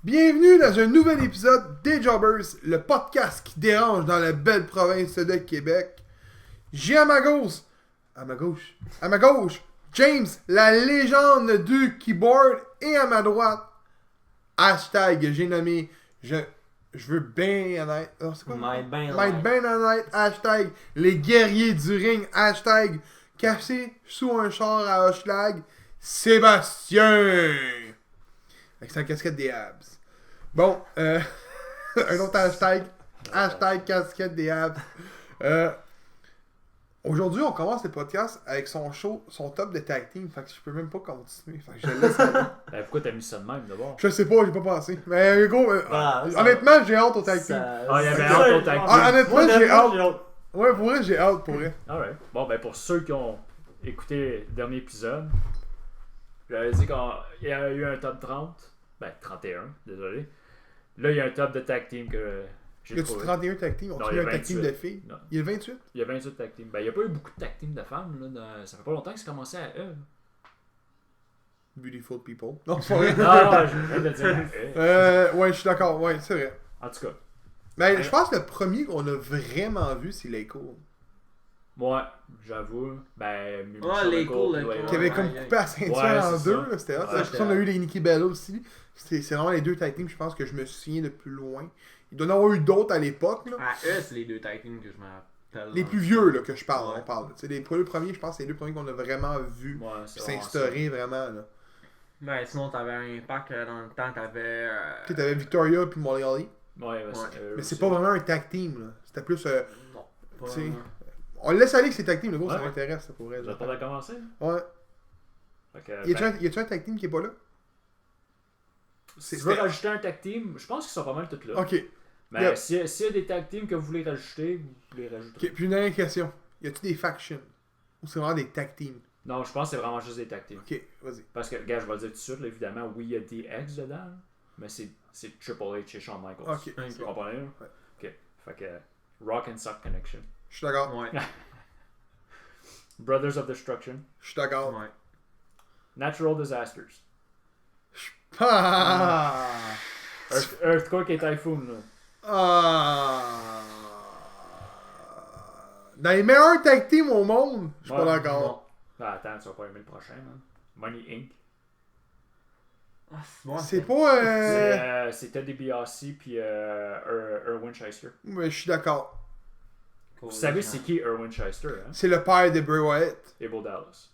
Bienvenue dans un nouvel épisode des Jobbers, le podcast qui dérange dans la belle province de Québec. J'ai à ma gauche, James, la légende du keyboard, et à ma droite, hashtag, j'ai nommé, je veux bien honnête, oh, c'est quoi? Might ben honnête, hashtag, les guerriers du ring, hashtag, caché sous un char à Hochelag, Sébastien, avec sa casquette des abs. Bon, un autre hashtag, hashtag casquette des abs. Aujourd'hui, on commence le podcast avec son show, son top de tag team. Fait que je peux même pas continuer. Fait que je le laisse aller. Ben, pourquoi t'as mis ça de même d'abord? Je sais pas, j'ai pas pensé. Mais gros, honnêtement, j'ai hâte au tag team. Il y avait hâte au tag team. Honnêtement, j'ai hâte. Ouais, pour vrai, j'ai hâte pour vrai. Alright. Bon, ben, pour ceux qui ont écouté le dernier épisode, j'avais dit qu'il y a eu un top 30. Ben, 31, désolé. Là, il y a un top de tag team que j'ai Y a-tu trouvé. 31 tag team? Non, On-tu il y mis a un tag team 28. de filles? Non. Il y a 28? Il y a 28 tag teams. Ben, il n'y a pas eu beaucoup de tag teams de femmes. Là, ça fait pas longtemps que c'est commencé à eux. Beautiful people. Non, c'est pas vrai. Non, je viens de dire à eux. Ouais, je suis d'accord. Ouais, c'est vrai. En tout cas, Mais je pense que le premier qu'on a vraiment vu, c'est Leiko. moi, j'avoue, ben, les cool, les ouais, cool. Qui avait Ouais, comme ouais. coupé la ceinture Ouais, en c'est deux, ça. là, c'était hot. Ouais, Après c'était ça, on a hot. eu les Nikki Bella aussi. C'est vraiment les deux tag teams, je pense que je me souviens de plus loin. Il doit y en avoir eu d'autres à l'époque. Là. Ah, eux, c'est les deux tag teams que je me rappelle. Les plus vieux là, que je parle, Ouais. on parle. Tu sais, les premiers, je pense, c'est les deux premiers qu'on a vraiment vus. Ouais, c'est Puis vraiment s'instaurer vraiment. Là. Ben, sinon, t'avais un impact dans le temps, t'avais. Tu sais, t'avais Victoria puis Molly Holly. ça. Ouais, Mais c'est pas vraiment un tag team. Là. C'était plus. Non, pas tu sais, vraiment. on le laisse aller que c'est tag team, le gros, ça Ouais. m'intéresse, ça pourrait. Vous êtes pas à commencer? Ouais. Fait que, Y ben, a-tu un tag team qui est pas là? si tu veux rajouter un tag team, je pense qu'ils sont pas mal tous là. Ok. Mais Yep. s'il y a des tag teams que vous voulez rajouter, vous les rajouterez. Ok, puis une dernière question. Y a-tu des factions? Ou c'est vraiment des tag teams? Non, je pense que c'est vraiment juste des tag teams. Ok, vas-y. Parce que, gars, je vais le dire tout de suite, là, évidemment, oui, il y a DX dedans, là, mais c'est Triple H et Shawn Michaels. Ok. Vous comprenez? Là? Ouais. Ok. Fait que Rock and Sock Connection. Je suis d'accord. Ouais. Brothers of Destruction. Je suis d'accord. Ouais. Natural Disasters. Ah! Earthquake et Typhoon, là. Ah! Dans les meilleurs tag teams au monde, je suis pas Ouais, d'accord. Ah, attends, tu vas pas aimer le prochain, man. Money Inc. Ah, c'est bon. C'est pas. C'est Teddy DiBiase puis Erwin Shyster. Mais je suis d'accord. Vous savez c'est qui Erwin Shyster, hein? C'est le père de Bray Wyatt. Abel Dallas.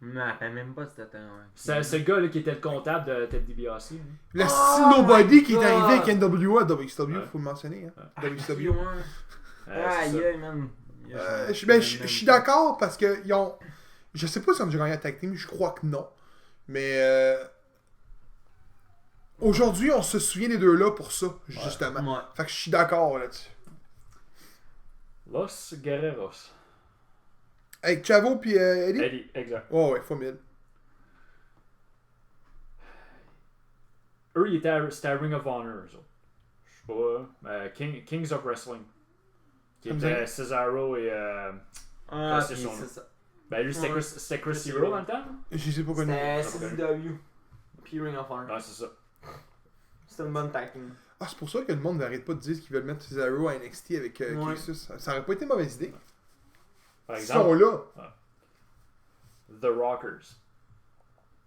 Non, t'as même pas c'était ouais. C'est le gars là, qui était le comptable de Teddy DiBiase. Hein? Le Oh Nobody my qui est God! arrivé avec NWA, WCW, Ouais. faut le mentionner. Hein. Ah, WCW. ouais. C'est Aïe, ça. aïe, man. Je suis d'accord parce que ils ont. Je sais pas si on a déjà gagné un tag team, je crois que non. Mais aujourd'hui, on se souvient des deux là pour ça, justement. Ouais. Fait que je suis d'accord là-dessus. Los Guerreros. Avec Chavo puis Eddie? Eddie, exact. Oh ouais, fois 1000. Eux, c'était à Ring of Honor, eux autres. Je sais pas. Kings of Wrestling. Qui Ça me était dit- Cesaro et. Ah, c'est puis son nom. c'est ça. Ben lui, c'était Ouais. Chris Chris Hero Hero. dans le temps. Je sais pas connu. C'était Ok. CZW. Puis Ring of Honor. Ouais, c'est ça. C'était une bonne tag team. Ah, c'est pour ça que le monde n'arrête pas de dire qu'ils veulent mettre Cesaro à NXT avec Ouais. Kixus. Ça aurait pas été une mauvaise idée. Par Ils sont exemple, là. The Rockers.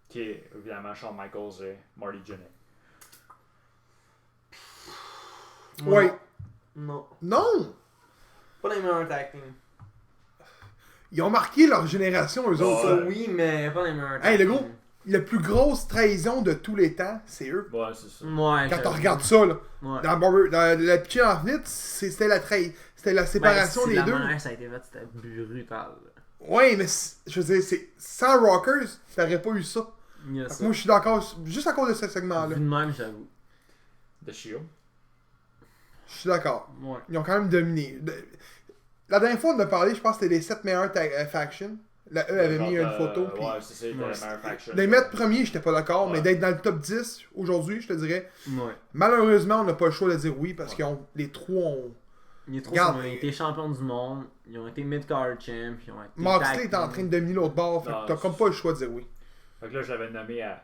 Qui est évidemment Shawn Michaels et Marty Jannetty. Ouais. Non. Non! Pas les meilleurs tag team. Ils ont marqué leur génération, eux autres. Ouais. là. Oui, mais pas les meilleurs tag Hey, le team. gros, la plus grosse trahison de tous les temps, c'est eux. Ouais, c'est ça. Ouais. Quand on regarde ça, là, Ouais. dans la pitch en venite, c'était la séparation des deux. La ça a été fait, c'était brutal. Ouais, mais je veux dire, sans Rockers, t'aurais pas eu ça. Il y a Fait que ça. moi, je suis d'accord, juste à cause de ce segment-là. Vu de même, j'avoue. The Shield. Je suis d'accord. Ouais. Ils ont quand même dominé. La dernière fois, on a parlé, je pense que c'était les 7 meilleures factions. La E avait mis une photo. Puis Ouais, c'est ça, c'était Ouais, la meilleure faction. les mettre premiers, j'étais pas d'accord, mais Ouais. d'être dans le top 10 aujourd'hui, je te dirais. Ouais. Malheureusement, on n'a pas le choix de dire oui parce qu'ils ont les trois ont. Les trois Regarde, ont été champions du monde, ils ont été mid-card champ, ils ont été Moxley tag est en team. train de dominer l'autre bord, fait que Non, t'as comme pas le choix de dire oui. Fait que là, je l'avais nommé à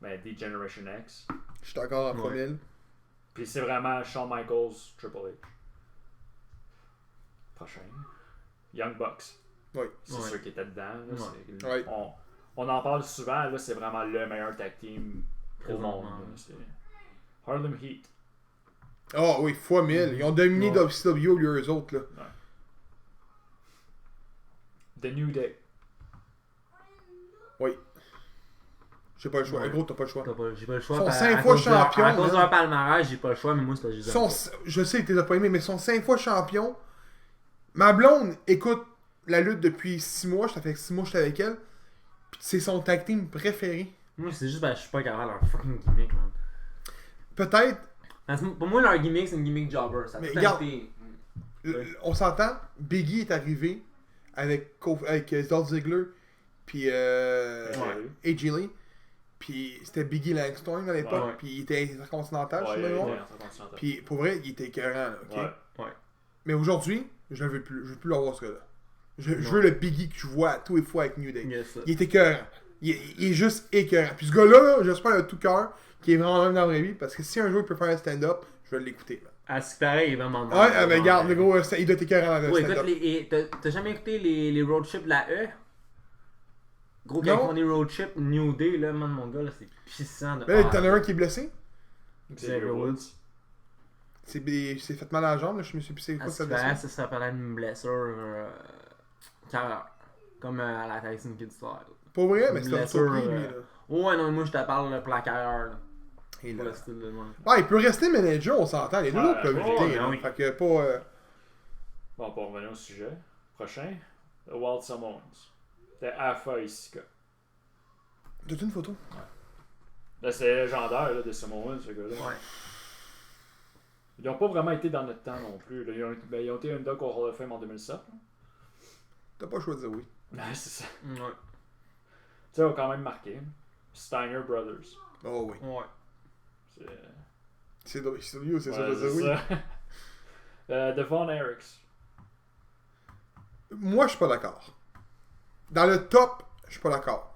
Mais The Generation X. Je suis d'accord à 3000. Puis c'est vraiment Shawn Michaels, Triple H. Prochain. Young Bucks. Oui. C'est sûr qu'il était dedans. Là, c'est- Ouais. on en parle souvent, là, c'est vraiment le meilleur tag team au monde. Présentement. Là, c'est Harlem Heat. Ah oui, fois 1000. Ils ont dominé Ouais. WCW, eux autres, là. The New Day. Oui. J'ai pas le choix. Ouais. Gros, t'as pas le choix. J'ai pas le choix. Ils sont à 5 cause fois de leur- champions, À cause de man. leur palmarès, j'ai pas le choix, mais moi, c'est parce que je les aime Je sais que t'es pas aimé, mais ils sont 5 fois champions. Ma blonde écoute la lutte depuis 6 mois. Ça fait 6 mois que j'étais avec elle. Puis c'est son tag team préféré. pas. Moi, c'est juste parce que je suis pas capable de leur fucking gimmick, man. Peut-être. Parce que pour moi, leur gimmick, c'est une gimmick jobber. Ça a Mais tout le regarde. temps été- On s'entend. Biggie est arrivé avec Dolph Ziggler. Puis AJ Lee. Puis c'était Biggie Langston à l'époque. Ouais. Puis il était intercontinental, Ouais, je sais pas. ouais, non? Puis pour vrai, il était écœurant, là, ok? Ouais. Mais aujourd'hui, je ne veux plus. Je veux plus l'avoir, ce gars-là. Je veux le Biggie que je vois tous les fois avec New Day. Yes, ça. Il est écœurant. Il est juste écœurant. Puis ce gars-là, là, j'espère de tout cœur qu'il est vraiment même dans la vraie vie. Parce que si un jour il peut faire un stand-up, je vais l'écouter. À ce qui paraît, il est vraiment bon. Ouais, mais regarde, le gros, il doit être écœurant dans le Ouais, écoute, stand-up. t'as jamais écouté les road trips de la E? Gros, quand Non. ils font des road trips New Day, là, man, mon gars, là, c'est pissant de. Mais là, t'en as un qui est blessé. Xavier Woods. C'est fait mal à la jambe, là. Je me suis plus c'est À quoi ce ça qui paraît, blessure. ça s'appelle une blessure. Carrière. Comme à la Tyson Kidd style. Pas vrai, mais Une c'est un blessure, surpris, lui, là. Ouais, non, moi, je te parle pour la carrière, là. Et Pour là. le style de moi. Ouais, il peut rester manager, on s'entend. Les deux Ouais, autres peuvent ouais, lutter, ben là. oui. Fait que pas. Bon, pour revenir au sujet. Prochain. The Wild Samoans. C'était Alpha et Sika. T'as une photo? Là, c'est légendaire là, de Samoans, ce gars-là. Ouais. Ils n'ont pas vraiment été dans notre temps non plus. Là. Ils ont été underdog au Hall of Fame en 2007. là. T'as pas choisi, oui. Ouais, c'est ça. Ouais. Tu sais, ils ont quand même marqué. Steiner Brothers. Oh oui. Ouais. C'est C'est WCW, c'est ça, ouais, je veux c'est dire, oui. ça. Devon Eriks. Moi, je suis pas d'accord. Dans le top, je suis pas d'accord.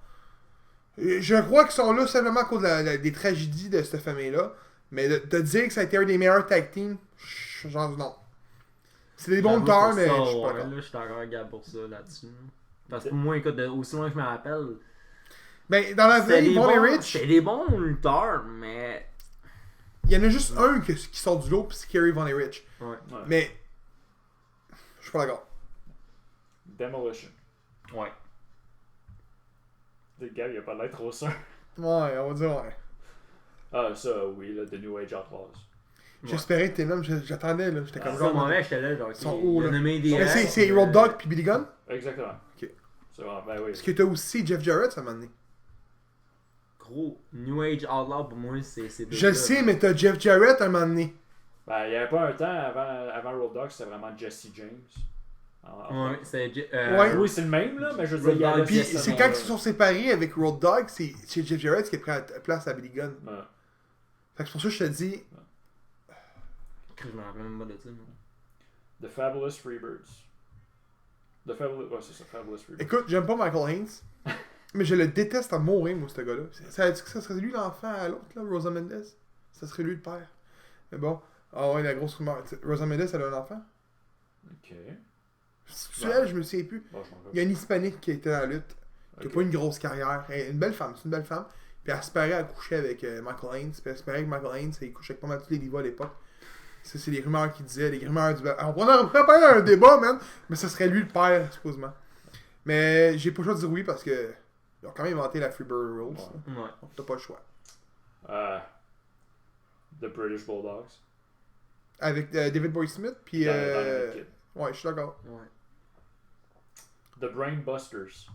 Je crois qu'ils sont là simplement à cause des tragédies de cette famille-là. Mais de dire que ça a été un des meilleurs tag teams, genre non. C'est des bons J'avoue lutteurs, pour mais ça, je suis pas ouais, d'accord. là, je suis d'accord avec Gab pour ça, là-dessus. Parce que pour moi, écoute, aussi loin que je me rappelle, Ben, dans la c'était vie, des Von bons, Rich, c'était des bons lutteurs, mais... il y en a juste un qui sort du lot, puis c'est Kerry Von Rich. Ouais. Ouais. Mais, je suis pas d'accord. Demolition. Ouais. Le gars, il a pas l'air trop sûr. Ouais, on va dire ouais. Ah, ça, oui, là, The New Age Outlaws. J'espérais que t'es là, mais j'attendais, là. J'étais comme C'est genre. mauvais, j'étais là, genre, Ils sont ok, hauts, il a là. nommé des... Mais c'est Road Dogg puis Billy Gunn. Exactement. Ok. C'est vraiment, ben oui. Parce que t'as aussi Jeff Jarrett, ça m'a donné. Gros, New Age Outlaw, pour moi, c'est... Je le sais, mais t'as Jeff Jarrett à un moment donné. Ben, il n'y avait pas un temps avant Road Dogg, c'était vraiment Jesse James. Ouais, c'est... Ouais. Oui, c'est le même, là, mais je veux dire, il y Road avait Dogg, Puis ce c'est nom-là. quand ils se sont séparés avec Road Dogg, c'est Jeff Jarrett qui a pris la place à Billy Gunn. Ouais. Fait que c'est pour ça que je te dis, Je me rappelle même pas de ça, moi. The Fabulous Freebirds. Ouais, c'est ça, Fabulous Freebirds. écoute, j'aime pas Michael Haynes, mais je le déteste à mourir, moi, ce gars-là. Ça serait lui l'enfant à l'autre, là, Rosa Mendes. Ça serait lui le père. Mais bon, ah ouais, la grosse rumeur. Rosa Mendes, elle a un enfant. Ok. C'est elle, je me souviens plus. Bon, je m'en Il y a une hispanique qui était dans la lutte, qui a Ok. pas une grosse carrière. Elle est une belle femme, c'est une belle femme. Puis elle espérait accoucher avec Michael Haynes. Puis elle espérait que Michael Haynes, il couchait avec pas mal tous les divas à l'époque. Ça, c'est les rumeurs qu'il disait, les rumeurs du. On pourrait pas un débat, man, mais ce serait lui le père, supposément. Mais j'ai pas le choix de dire oui parce que. Ils ont quand même inventé la Freebird Rules. Ouais. là. Ouais. Donc t'as pas le choix. The British Bulldogs. Avec David Boy Smith, puis. Dynamite Kid. Ouais, je suis d'accord. Ouais. The Brainbusters.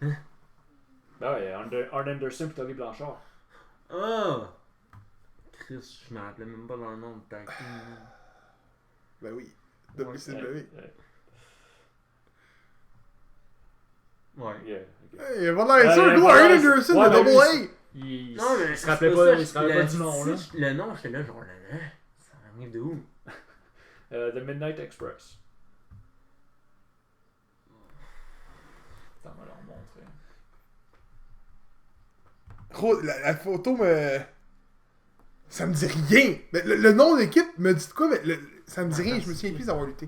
Hein? Ben ouais, Arn Anderson et Tony Blanchard. Oh! Chris, je me rappelais même pas leur nom de tag team. Ben oui. Ouais. WCW. Ouais. Yeah, ok. Hey, il va l'air sûr, Ouais, gros, ouais, Arn ouais, Anderson, ouais, de mais Double lui, A! Il Non, mais se rappelait pas, il se rappelait pas le- du nom, là. Le nom, j'étais là, genre, là, ça arrive de où? The Midnight Express. Attends, on va leur montrer. Gros, la photo me. Ça me dit rien. Le nom d'équipe me dit de quoi, mais ça me dit rien. Je me souviens plus d'avoir lutté.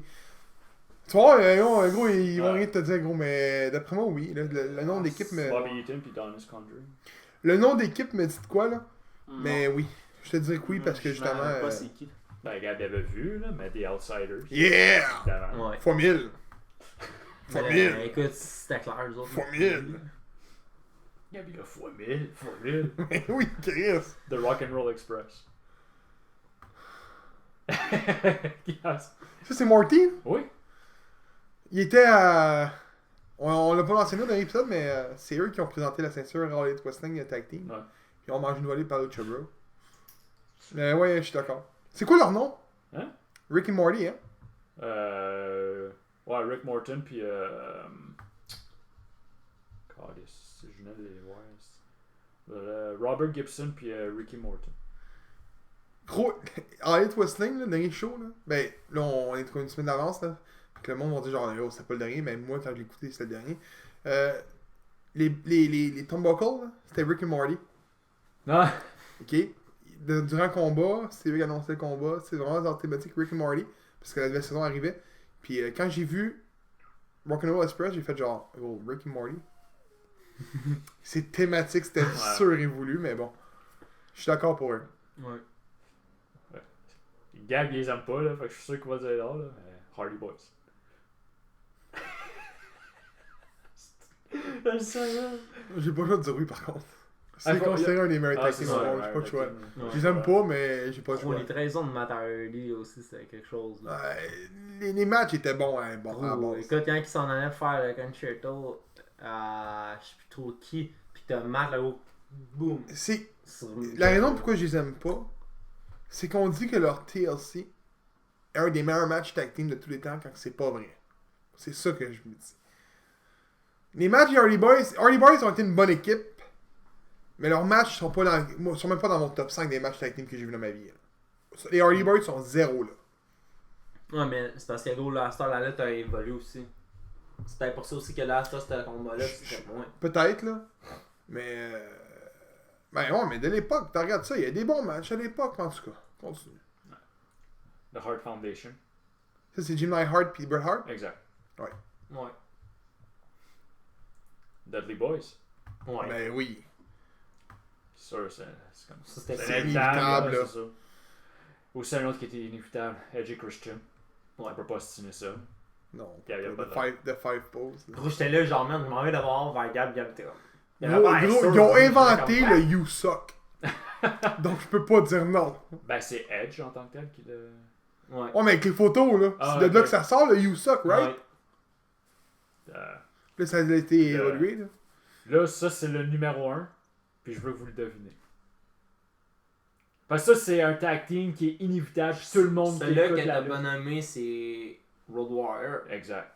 Tu vois, gros, ils vont rien te dire, gros, mais d'après moi, oui. Le nom d'équipe me. Bobby Eaton puis Donis Conjuring. Le nom d'équipe me dit de quoi, là? Non. Mais oui. Je te dirais que oui, parce que Je justement. m'en rappelle pas c'est qui. Ben, regarde, il avait vu, là, mais des Outsiders. Yeah! Évidemment. Ouais. Fois 1000. Fois Mais, 1000. écoute, c'était clair, eux autres. Fois 1000. Gabi, là, fois 1000, fois 1000. Mais oui, Chris. The Rock'n'Roll Express. Yes. Ça, c'est Marty. Oui. Il était à. On l'a pas mentionné dans l'épisode, mais c'est eux qui ont présenté la ceinture All Elite Wrestling Tag Team. Ouais. Puis on mange une volée par Lucha Bro. Mais ouais, je suis d'accord. C'est quoi leur nom? Hein? Rick et Morty, hein? Ouais, Rick Morton, puis. C'est Junel et ouais. Robert Gibson, puis Ricky Morton. Gros, All Elite Wrestling, le dernier show, là. Ben, là, on est une semaine d'avance, là. Fait que le monde va dire genre, oh, c'était pas le dernier, mais moi, quand je l'ai écouté, c'était le dernier. Les Turnbuckle, là, c'était Rick et Morty. Ah! Ok? Durant le combat, c'est eux qui annonçaient le combat. C'est vraiment dans la thématique Rick et Morty. Parce que la nouvelle saison arrivait. Puis quand j'ai vu Rock'n'Roll Express, j'ai fait genre, oh, Rick et Morty. C'est thématique, c'était sûr et voulu, mais bon. Je suis d'accord pour eux. Ouais. Gab, il les aime pas, là, fait que je suis sûr qu'il va dire là, mais Hardy Boys. Je le savais. J'ai pas le choix de dire oui par contre. C'est Ah, considéré un des meilleurs Ah, tag c'est teams au ça, monde, j'ai pas le choix. Ouais. Je les aime pas, mais j'ai pas le Pour choix. les trahisons de Matt Hardy aussi, c'était quelque chose. Là. Les matchs étaient bons, hein, bon, à la Gros, base. écoute, quand ils s'en allaient faire le concerto à je sais plus trop qui, pis t'as Matt là-haut, boum. C'est sur- la raison pourquoi je les aime pas, c'est qu'on dit que leur TLC est un des meilleurs matchs tag team de tous les temps quand c'est pas vrai. C'est ça que je me dis. Les matchs des Hardy Boys ont été une bonne équipe, mais leurs matchs sont pas sont même pas dans mon top 5 des matchs tag team que j'ai vu dans ma vie. Là. Les Hardy Boys sont zéro là. Ouais, mais c'est parce que gros, la star, la lutte a évolué aussi. C'est peut-être pour ça aussi que la star, c'était combat-là, c'était moins. Peut-être là, mais ben ouais, mais de l'époque, tu regardes ça, il y a des bons matchs à l'époque en tout cas. Continue. The Hart Foundation. Ça c'est Jim Neidhart puis Bret Hart. Exact. Ouais. Dudley Boys. Ouais. Ben oui. C'est sûr, c'est comme Ça, c'était C'est c'est inévitable, inévitable, là. là, c'est ça. Aussi un autre qui était inévitable, Edge et Christian. Ouais. On peut pas signer ça. Non. Il y a pas The five pose. là. Gros, j'étais là, genre, man, je m'en vais d'abord vers Gab, Gab, t'es comme. Gros, ils ont inventé le You Suck. Donc je peux pas dire non. Ben, c'est Edge en tant que tel qui le. Ouais. Ouais, mais avec les photos, là, Ah, c'est de là ok. que ça sort le You Suck, right? Ouais. Là, ça a été Le- évolué, là. Là, ça, c'est le numéro 1. Puis je veux que vous le devinez. Parce que ça, c'est un tag team qui est inévitable. Puis tout le monde qui Celui-là écoute qu'elle la a lutte. pas nommé, c'est Road Warrior, Exact.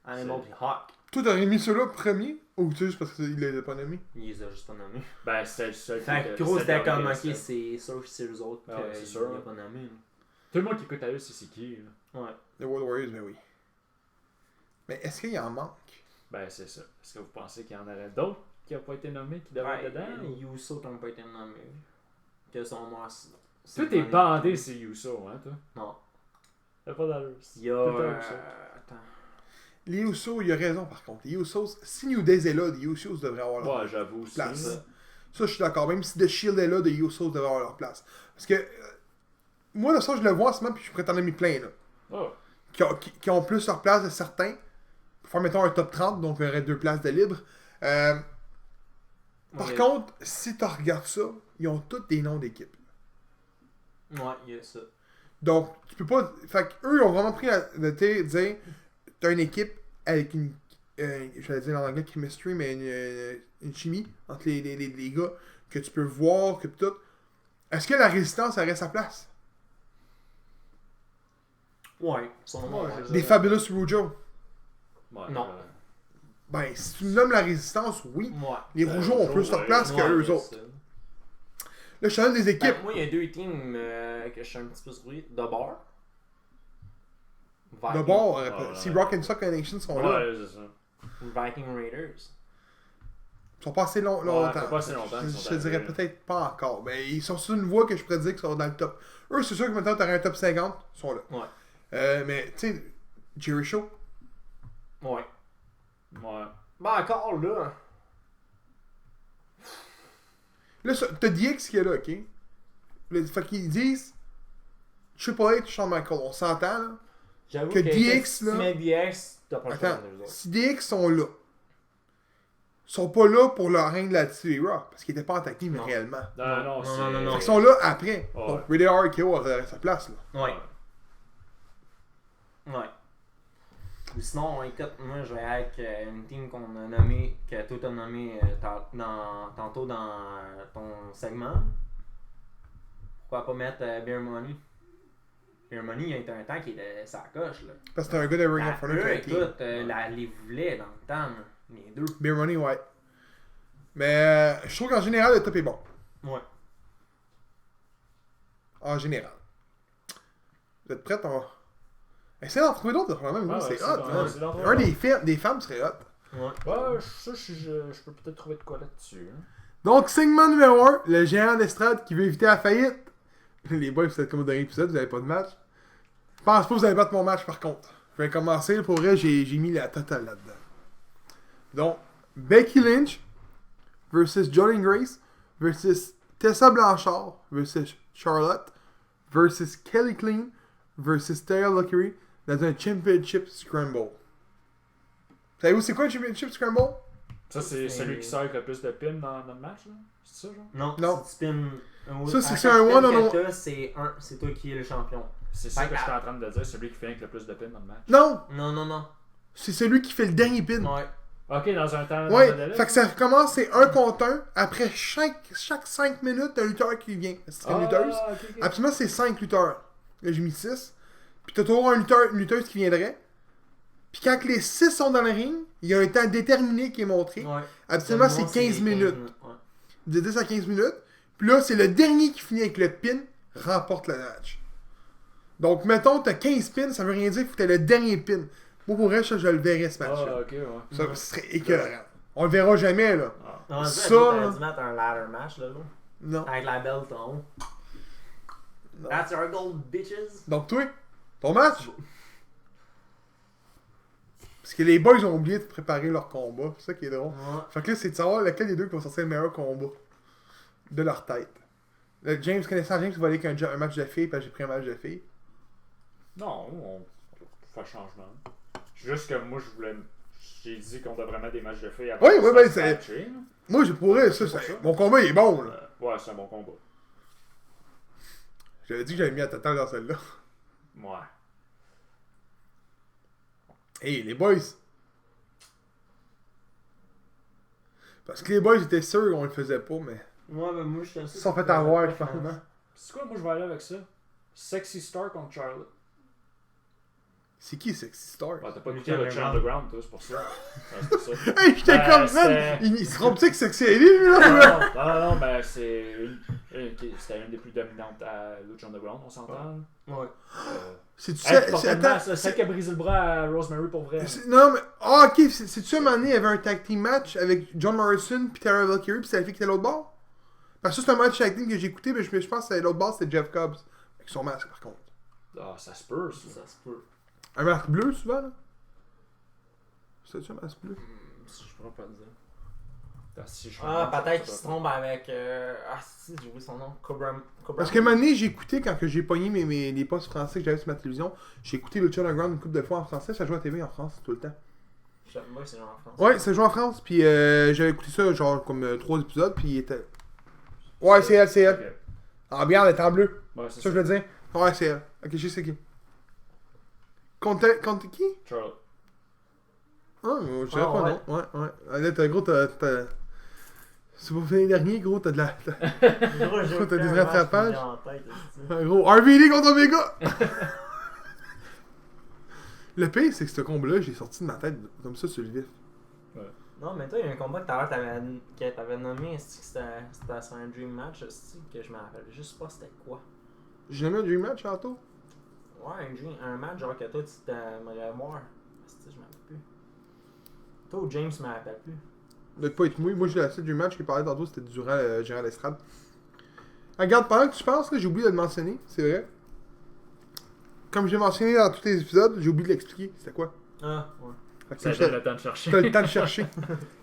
Animal puis Hawk. Toi, t'aurais mis ceux-là premier? Ou tu sais, juste parce qu'il l'a pas nommé? Il les a juste pas nommés. Ben, c'est le seul. Fait que qui- gros, c'est c'était le comme, dernier, ok, c'est- c'est sûr que c'est eux autres Ah ouais, c'est qu'il sûr. a pas nommé. Tout le monde qui écoute la lutte, c'est qui, là? Ouais. Les World Warriors, ben oui. Mais est-ce qu'il y en manque? Ben, c'est ça. Est-ce que vous pensez qu'il y en aurait d'autres qui n'ont pas été nommés, qui devraient être dedans? Les Usos n'ont pas été nommés. Que son nom. Toi, t'es bandé, c'est Yuso, hein, toi? Non. T'as pas d'allure. Il y a. Tout le temps Usos. Attends. Les Usos, il a raison par contre. Les Usos, si New Day est là, les Usos devraient avoir leur Ouais, j'avoue aussi. place. là. Ça, je suis d'accord. Même si The Shield est là, les Usos devraient avoir leur place. Parce que moi, là, ça, je le vois en ce moment, puis je pourrais t'en aimer plein, là. Oh. Qui ont plus leur place de certains. Pour faire, mettons, un top 30, donc il y aurait 2 places de libre. Par Ouais. contre, si tu regardes ça, ils ont tous des noms d'équipes. Ouais, il y a ça. Donc, tu peux pas. Fait qu'eux, ils ont vraiment pris la de dire t'as une équipe avec une. J'allais dire en anglais chemistry, mais une chimie entre les gars que tu peux voir, que tout. Est-ce que la résistance aurait sa place? Ouais, son nom. Ouais, Ouais. c'est Des Fabulous Rougeaux. Ouais, Non. Ben, si tu me nommes la résistance, oui. Ouais. Les Rougeaux ont plus leur place que Ouais, eux il y a autres. ça. Là, je te donne des équipes. Ben, moi, il y a 2 teams que je suis un petit peu surpris. De bord. De bord, Ouais, si ouais. Rock and Sock Nation sont là. Ouais, c'est ça. Viking Raiders. Ils sont pas assez Ouais, longtemps. ça fait pas assez longtemps qu'ils Je sont te dirais arrivés. peut-être pas encore. Mais ils sont sur une voie que je pourrais dire qu'ils sont dans le top. Eux, c'est sûr que maintenant, t'aurais un top 50. Ils sont là. Ouais. Mais, tu sais, Jerry Show. Ouais. Ouais. Ben encore là. Là, t'as DX qui est là, ok? Fait qu'ils disent Triple H, Shawn Michaels. On s'entend, là. J'avoue Que DX, si là- tu mets DX, t'as pas le choix Attends, de les autres. si DX sont là, ils sont pas là pour leur règne de la TV Raw, parce qu'ils étaient pas en tag team Non. réellement. Non, c'est... Fait qu'ils sont là après. Ouais. Donc, Ray RKO aurait sa place, là. Ouais. Ouais. Ou sinon, écoute, moi je vais avec une team qu'on a nommée, que toi t'as nommé tantôt dans ton segment. Pourquoi pas mettre Beer Money? Beer Money, il y a été un temps qui était sa coche, là. Parce que c'était un gars de Ring of Honor Eux, tag team. écoute, les voulait dans le temps, là, les deux. Beer Money, ouais. Mais je trouve qu'en général, le top est bon. Ouais. En général. Vous êtes prêts? Essayez d'en trouver d'autres, quand même. Ouais, c'est c'est hot. dans- Hein? c'est dans- Un des femmes serait hot. Ouais. Ouais, ça, je peux peut-être trouver de quoi là-dessus. Hein. Donc, segment numéro 1, le géant d'estrade qui veut éviter la faillite. Les boys, vous êtes comme au dernier épisode, vous avez pas de match. Je pense pas que vous allez battre mon match par contre. Je vais commencer, pour vrai, j'ai mis la totale là-dedans. Donc, Becky Lynch versus Jolene Grace versus Tessa Blanchard versus Charlotte versus Kelly Clean versus Taya Valkyrie dans un Championship Scramble. Savez-vous c'est quoi un Championship Scramble? Ça, c'est celui qui sort avec le plus de pins dans le match, là? C'est ça, genre? Non, Non. si tu spins Ça, c'est à chaque un spin one-on-one. que t'as, c'est toi qui es le champion. C'est ça Fait que que- je suis en train de dire, celui qui fait avec le plus de pins dans le match. Non! Non. C'est celui qui fait le dernier pin. Ouais. Ok, dans un temps. Ouais, dans un délai, fait que ça recommence, c'est 1 contre 1. Après chaque 5 minutes, t'as un lutteur qui vient. C'est une lutteuse. ok. Absolument, c'est 5 lutteurs. Là, j'ai mis 6. Puis t'as toujours une lutteuse qui viendrait. Puis quand les 6 sont dans le ring, il y a un temps déterminé qui est montré. Ouais. Absolument, Moi, c'est 15 minutes. Ouais. De 10 à 15 minutes. Puis là, c'est le dernier qui finit avec le pin, remporte le match. Donc, mettons, t'as 15 pins, ça veut rien dire, faut que t'aies le dernier pin. Moi, pour vrai, ça, je le verrais ce match-là. Ah, ok, ouais. Ça, ce serait écœurant. On le verra jamais, là. Ah. Non, Ça, ça, là. t'aurais dû mettre un ladder match, là, gros. Non. Avec la belt en haut. Non. That's our gold, bitches. Donc, toi, ton match? Parce que les boys ont oublié de préparer leur combat. C'est ça qui est drôle. Ouais. Fait que là, c'est de savoir lequel des deux qui va sortir le meilleur combat de leur tête. Là, James, connaissant James, il va aller avec un match de filles, parce que j'ai pris un match de filles. Non, on fait changement. Juste que moi, j'ai dit qu'on devrait mettre des matchs de filles avant. Oui, que oui, ça oui, se c'est- matche, là. Moi, je pourrais, ça, C'est pour ça. mon combat, il est bon, là. Ouais, c'est un bon combat. J'avais dit que j'avais mis la totale dans celle-là. Ouais. Hey, les boys. Parce que les boys étaient sûrs qu'on le faisait pas, mais. Ouais, mais moi, je suis Ils se sont fait avoir, je pense. C'est quoi, moi, je vais aller avec ça? Sexy Star contre Charlotte. C'est qui Sexy Star? Bah, t'as pas Lucha écouté le Lucha Underground, toi, c'est pour ça. Ouais, c'est pour ça. Hey, j'étais comme ça! c'était- Il se trompe-tu que Sexy Ellie, lui, Non, là? non, ben c'est c'était une des plus dominantes à Lucha Underground, on s'entend. Ouais. C'est-tu Elle ça? portait le Attends, masque, là, celle qui a brisé le bras à Rosemary pour vrai. Non, mais. Ah, ok, c'est-tu un moment donné, il y avait un tag team match avec John Morrison puis Tara Valkyrie, puis c'est la fille qui était à l'autre bord? Parce que ça, c'est un match tag team que j'ai écouté, mais je pense que l'autre bord, c'était Jeff Cobbs. Avec son masque, par contre. Ah, ça se peut, ça. Ça se peut. Un masque bleu, souvent, là? C'est-tu un masque bleu? Je pourrais pas te dire. Attends, si je Ah, regarde, peut-être ça qu'il se peut trompe avec. Ah, si, j'ai oublié son nom. Cobra. Parce que un moment donné, j'ai écouté, quand que j'ai pogné les postes français que j'avais sur ma télévision, j'ai écouté Lucha Underground une couple de fois en français, ça joue à TV en France tout le temps. Je sais pas si c'est genre en France. Ouais, ça joue en France, puis j'avais écouté ça genre comme 3 épisodes, puis il était. Ouais, c'est elle, c'est elle. Ok. Ah, bien, elle est en bleu. Ouais, Ça, c'est je ça. veux dire. Ouais, c'est elle. Ok, je sais qui. Contre qui? Charlotte. Ah, je savais Ah, pas, ouais. non. Ouais, ouais. Ah, là, t'as gros, t'as. C'est pour finir dernier, gros, t'as de la. Gros, j'ai T'as aucun des match rattrapages? qui me vient en tête, est-ce que- Un gros RVD contre Omega! Le pire, c'est que ce combat-là, j'ai sorti de ma tête comme ça sur le vif. Non, mais toi, il y a un combat que tout à l'heure t'avais nommé, est-ce que c'était sur un Dream Match, est-ce que je me rappelle juste pas c'était quoi. J'ai jamais un Dream Match tantôt. Ouais, un match genre que toi tu t'aimerais voir. Est-ce que je me rappelle plus. Toi ou James, je me rappelle plus. de pas être mouillé. Moi, j'ai la suite du match qui parlait tantôt, c'était durant Gérard Lestrade. Regarde, pendant que tu penses, là, j'ai oublié de le mentionner, c'est vrai. Comme j'ai mentionné dans tous les épisodes, j'ai oublié de l'expliquer. C'était quoi? Ah, ouais. Fait que Ça t'as donne le temps de chercher. le temps de chercher.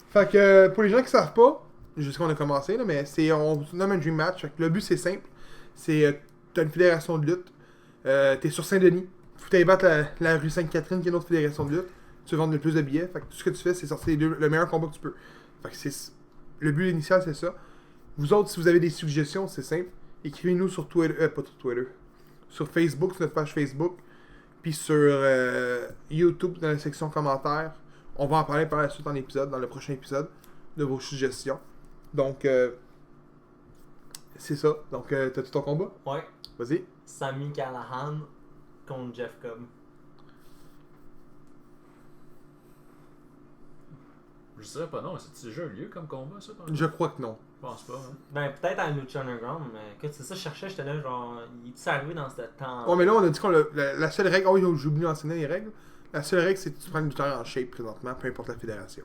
Fait que pour les gens qui savent pas, je sais qu'on a commencé, là, mais on nomme un Dream Match. Fait que le but, c'est simple. C'est t'as une fédération de lutte. T'es sur Saint-Denis. Faut t'aller battre la rue Sainte-Catherine, qui est une autre fédération de lutte. Tu veux vendre le plus de billets. Fait que tout ce que tu fais, c'est sortir le meilleur combat que tu peux. Fait que le but initial, c'est ça. Vous autres, si vous avez des suggestions, c'est simple. Écrivez-nous sur Twitter. Pas sur Twitter. Sur Facebook, sur notre page Facebook. Puis sur YouTube, dans la section commentaires. On va en parler par la suite dans le prochain épisode, de vos suggestions. Donc, c'est ça. Donc, t'as-tu ton combat? Ouais. Vas-y. Sami Callahan contre Jeff Cobb. Je dirais pas non, c'est déjà eu lieu comme combat, ça? Je crois que non. Je pense pas. Hein. Ben, peut-être à Lucha Underground, mais écoute, c'est ça, je cherchais, j'étais là, genre, il est arrivé dans ce temps? Ouais, mais là, on a dit qu'on la seule règle. Oh oui, j'ai oublié d'enseigner les règles. La seule règle, c'est que tu prends le lutteur en shape présentement, peu importe la fédération.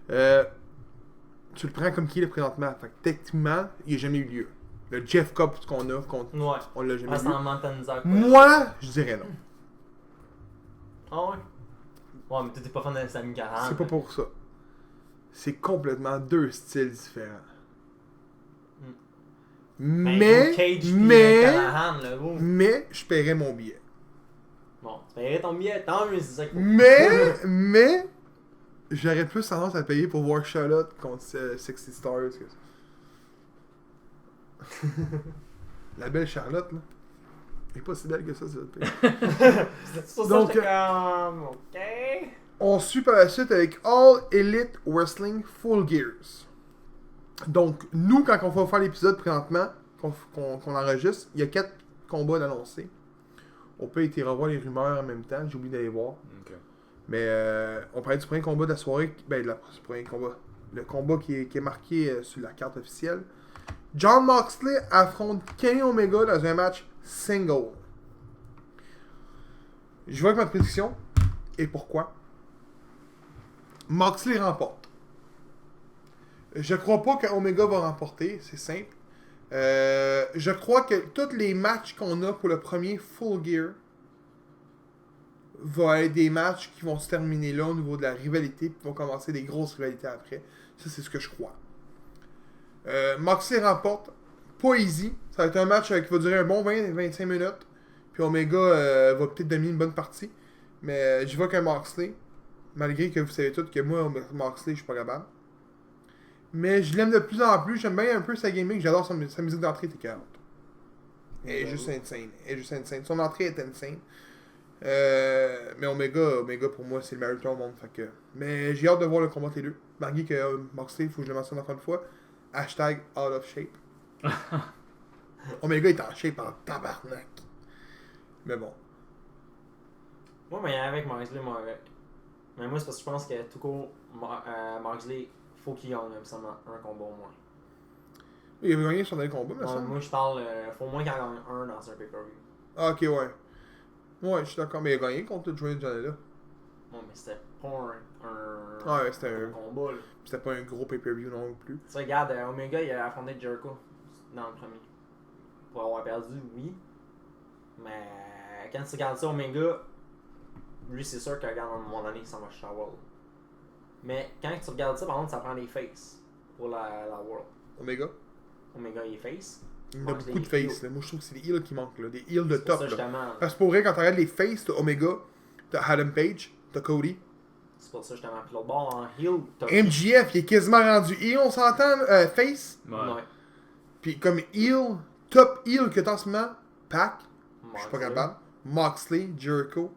Tu le prends comme qui est le présentement. Fait que techniquement, il n'a jamais eu lieu. Le Jeff Cobb qu'on a, Ouais. on l'a jamais Ah, eu. c'est en Montanza, quoi. Moi, je dirais non. Ah ouais? Ouais, mais t'étais pas fan de Sami Callahan. C'est pas pour ça. C'est complètement deux styles différents. Ben, Cage pis Callahan, là, gros. Mais, je paierais mon billet. Bon, tu paierais ton billet, tant mieux, c'est ça qu'il faut. Mais, j'aurais plus tendance à payer pour voir Charlotte contre Sexy Stars. La belle Charlotte, là. Elle est pas si belle que ça le payer. C'est pour Donc, ça que j'étais comme... Ok. On suit par la suite avec All Elite Wrestling Full Gears. Donc, nous, quand on va faire l'épisode présentement, qu'on enregistre, il y a 4 combats d'annoncés. On peut y revoir les rumeurs en même temps, j'ai oublié d'aller voir. Ok. Mais on parlait du premier combat de la soirée, ben du premier combat. Le combat qui est marqué sur la carte officielle. Jon Moxley affronte Kenny Omega dans un match single. Je vois avec ma prédiction. Et pourquoi? Moxley remporte. Je crois pas que Omega va remporter, c'est simple. Je crois que tous les matchs qu'on a pour le premier Full Gear vont être des matchs qui vont se terminer là au niveau de la rivalité, puis vont commencer des grosses rivalités après. Ça, c'est ce que je crois. Moxley remporte. Pas easy. Ça va être un match qui va durer un bon 20-25 minutes. Puis Omega va peut-être dominer une bonne partie. Mais je vois qu'un Moxley, malgré que vous savez tous que moi, Moxley, je suis pas capable. Mais je l'aime de plus en plus. J'aime bien un peu sa gimmick. J'adore sa musique d'entrée, t'es calme. Elle est juste insane. Son entrée est insane. Mais Omega pour moi, c'est le meilleur lutteur au monde. Fait que... Mais j'ai hâte de voir le combat des deux. Malgré que Moxley, il faut que je le mentionne encore une fois. Hashtag out of shape. Omega est en shape en tabarnak. Mais bon. Moi, mais avec Moxley, moi avec. Mais moi, c'est parce que je pense que tout court, Moxley, faut qu'il gagne un combat au moins. Il avait gagné son dernier combat, mais ça. Moi, je parle, faut au moins qu'il en gagne un dans un pay-per-view. Ah, ok, ouais. Ouais, je suis d'accord. Mais il a gagné contre Joey Janela. Non, mais c'était pas un Ouais, c'était un combat, là. C'était pas un gros pay-per-view non plus. Tu regardes, Omega, il a affronté Jericho dans le premier. Pour avoir perdu, oui. Mais quand tu regardes ça, Omega, lui, c'est sûr qu'il regarde à un moment donné, ça va shower. Mais quand tu regardes ça, par contre, ça prend des faces pour la World. Omega. Omega, il est face. Il y a Moxley, beaucoup de face. Là. Moi, je trouve que c'est les heals qui manquent. Là. Des heals de C'est pour top. ça, Là. justement. Parce que pour vrai, quand tu regardes les faces, t'as Omega, t'as Adam Page, t'as Cody. C'est pour ça, justement. Puis l'autre bord, en heel, t'as... MJF, il est quasiment rendu heel, on s'entend, face. Ouais. Ouais. Puis comme heel, top heel que t'as en ce moment, Pac, je suis pas Moxley. capable. Moxley, Jericho.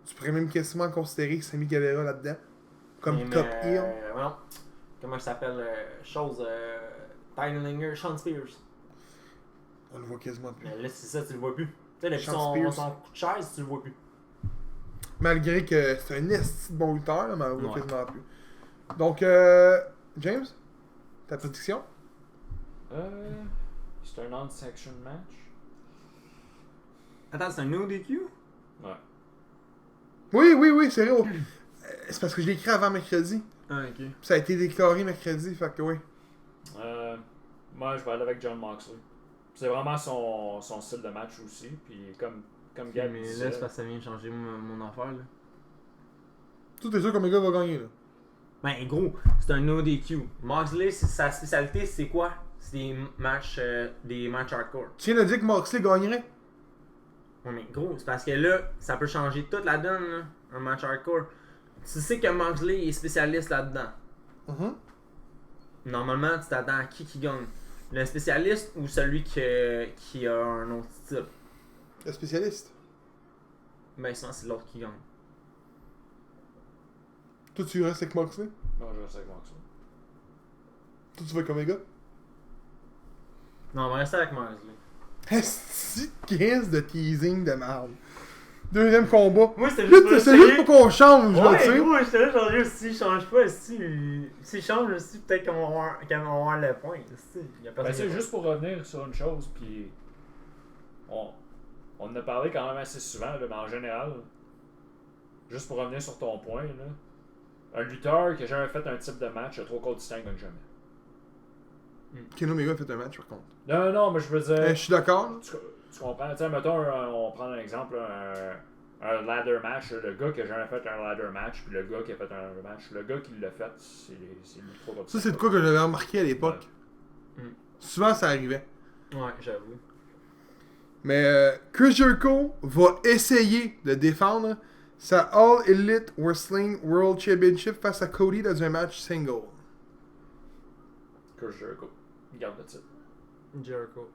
Tu pourrais même quasiment considérer Sammy Guevara là-dedans. Comme Mais, top heel. Non. Comment ça s'appelle? Tyler Sean Spears. On le voit quasiment plus. Mais là, c'est ça, tu le vois plus. Tu sais, depuis Sean Spears. son coup de chaise, tu le vois plus. Malgré que c'est un esti de bon lutteur, là, mais on le voit Ouais. quasiment plus. Donc, James, ta prédiction? C'est un non-section match. Attends, c'est un no DQ? Ouais. Oui, c'est vrai. C'est parce que je l'ai écrit avant mercredi. Ah, ok. Ça a été déclaré mercredi, fait que oui. Moi, je vais aller avec John Moxley. C'est vraiment son style de match aussi. Puis comme Gab Mais disait, là, c'est parce que ça vient de changer mon affaire, là. Tout est sûr que Omega va gagner, là. Ben, gros, c'est un no DQ. Moxley, sa spécialité, c'est quoi? C'est des matchs hardcore. Tu viens de dire que Moxley gagnerait? Ouais, mais gros, c'est parce que là, ça peut changer toute la donne, là, un match hardcore. Tu sais que Moxley est spécialiste là-dedans. Normalement, tu t'attends à qui gagne? Le spécialiste ou celui qui a un autre style? Le spécialiste. Ben, souvent, c'est l'autre qui gagne. Toi, tu restes avec Moxley? non, je reste avec Moxley. Toi, tu vas avec Omega? Non, on va rester avec Moxley. Esti de crise de teasing de merde. Deuxième combat. Moi, c'était Là, c'est juste pour qu'on change, là, tu sais. moi, j'étais là, changer aussi, change pas, s'il change aussi, peut-être qu'on va avoir le point. Y a Ben, c'est juste pour revenir sur une chose, puis on en a parlé quand même assez souvent, là, mais en général, juste pour revenir sur ton point, là, un lutteur qui a jamais fait un type de match, a 3 quarts du temps, il gagne jamais. Ken Omega a fait un match, par contre. Non, mais je veux dire, Je suis d'accord. tu comprends, tu sais, mettons, on prend un exemple, un ladder match, là, le gars qui a jamais fait un ladder match, puis le gars qui a fait un ladder match, le gars qui l'a fait, c'est lui 3 quarts du Ça, temps. c'est de quoi que j'avais remarqué à l'époque. Ouais. Souvent, ça arrivait. Ouais, j'avoue. Mais Chris Jericho va essayer de défendre sa All Elite Wrestling World Championship face à Cody dans un match single. Chris Jericho, il garde le titre. Jericho.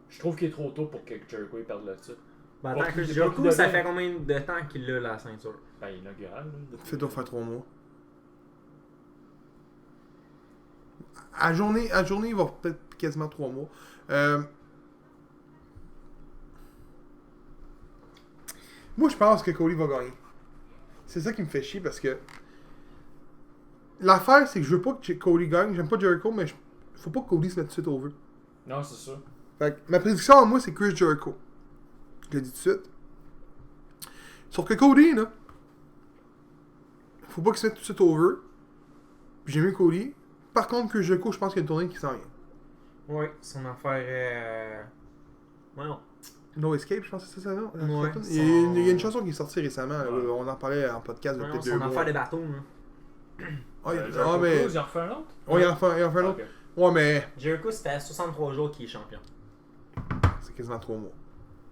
Je trouve qu'il est trop tôt pour que Jericho il perde le titre. Ben, Pour attends, qu'il- Chris pour Jericho, qu'il ça devienne- fait combien de temps qu'il a la ceinture? Ben, inaugural, là. depuis- Fait doit faire 3 mois. À journée, il va peut-être quasiment 3 mois. Moi, je pense que Cody va gagner. C'est ça qui me fait chier parce que l'affaire, c'est que je veux pas que Cody gagne. J'aime pas Jericho, mais faut pas que Cody se mette tout de suite over. Non, c'est ça. Fait que ma prédiction à moi, c'est Chris Jericho. Je le dis tout de suite. Sauf que Cody, là, faut pas qu'il se mette tout de suite over. Puis j'ai mieux Cody. Par contre, Chris Jericho, je pense qu'il y a une tournée qui s'en vient. Oui, son affaire. Voyons. No Escape, je pense que c'est ça, non? Ouais, Il y a une chanson qui est sortie récemment. là, Ouais. on en parlait en podcast il y a Voyons, peut-être 2 son mois. affaire des bateaux, là. Jericho mais. Cruz, il en refait un autre? Ouais, il en fait un autre. Ok. Ouais, mais Jericho, ça fait 63 jours qu'il est champion. c'est quasiment 3 mois.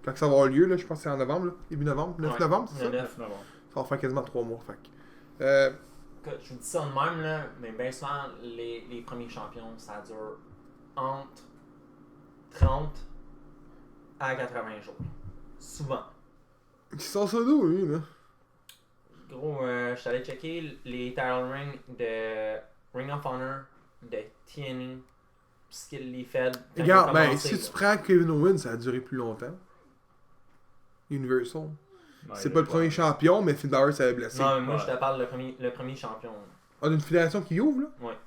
Quand ça va avoir lieu, là, je pense que c'est en novembre, là, début novembre. 9 Ouais. novembre, c'est ça? Le 9. 9 novembre. Ça va faire quasiment 3 mois. Fait que, Écoute, je vous dis ça de même, là, mais bien souvent, les premiers champions, ça dure entre 30 à 80 jours. Souvent. il sort ça d'où, lui, là? Gros, je suis allé checker les title rings de Ring of Honor, de TNA, ce qu'il les fait. quand Regarde, ils ont ben, commencé, si là. tu prends Kevin Owens, ça a duré plus longtemps. Universal. Ouais, C'est il pas est le premier champion, mais Finn Balor s'avait blessé. Non, mais moi, Ouais. je te parle le premier champion. Ah, d'une fédération qui ouvre, là? Ouais.